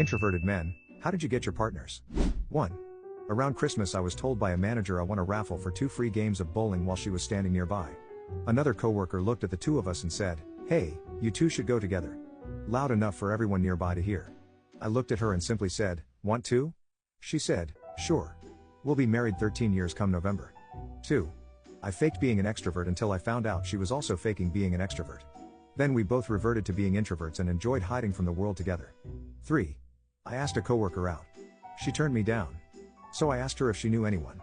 Introverted men, how did you get your partners? 1. Around Christmas I was told by a manager I won a raffle for 2 free games of bowling while she was standing nearby. Another coworker looked at the two of us and said, "Hey, you two should go together." Loud enough for everyone nearby to hear. I looked at her and simply said, "Want to?" She said, "Sure. We'll be married 13 years come November." 2. I faked being an extrovert until I found out she was also faking being an extrovert. Then we both reverted to being introverts and enjoyed hiding from the world together. 3. I asked a coworker out. She turned me down. So I asked her if she knew anyone.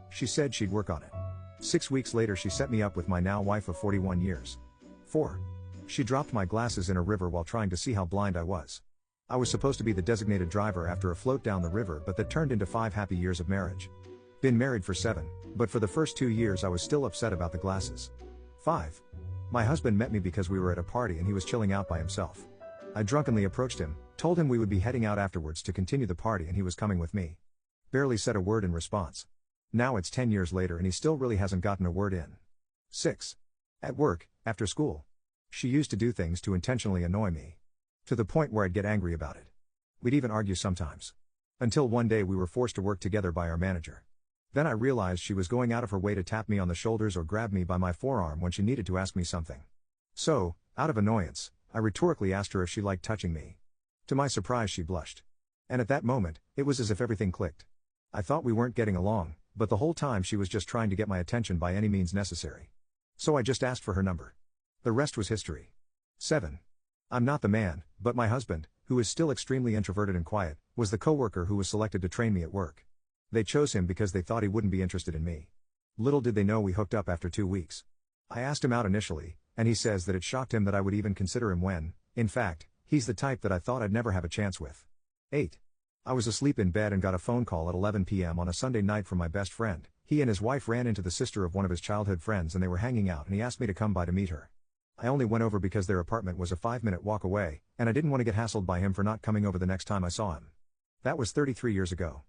She said she'd work on it. 6 weeks later she set me up with my now wife of 41 years. 4. She dropped my glasses in a river while trying to see how blind I was. I was supposed to be the designated driver after a float down the river, but that turned into 5 happy years of marriage. Been married for 7, but for the first 2 years I was still upset about the glasses. 5. My husband met me because we were at a party and he was chilling out by himself. I drunkenly approached him, told him we would be heading out afterwards to continue the party and he was coming with me. Barely said a word in response. Now it's 10 years later and he still really hasn't gotten a word in. 6. At work, after school. She used to do things to intentionally annoy me. To the point where I'd get angry about it. We'd even argue sometimes. Until one day we were forced to work together by our manager. Then I realized she was going out of her way to tap me on the shoulders or grab me by my forearm when she needed to ask me something. So, out of annoyance, I rhetorically asked her if she liked touching me. To my surprise she blushed. And at that moment, it was as if everything clicked. I thought we weren't getting along, but the whole time she was just trying to get my attention by any means necessary. So I just asked for her number. The rest was history. 7. I'm not the man, but my husband, who is still extremely introverted and quiet, was the coworker who was selected to train me at work. They chose him because they thought he wouldn't be interested in me. Little did they know we hooked up after 2 weeks. I asked him out initially, and he says that it shocked him that I would even consider him when, in fact, he's the type that I thought I'd never have a chance with. 8. I was asleep in bed and got a phone call at 11 p.m. on a Sunday night from my best friend. He and his wife ran into the sister of one of his childhood friends and they were hanging out and he asked me to come by to meet her. I only went over because their apartment was a 5-minute walk away, and I didn't want to get hassled by him for not coming over the next time I saw him. That was 33 years ago.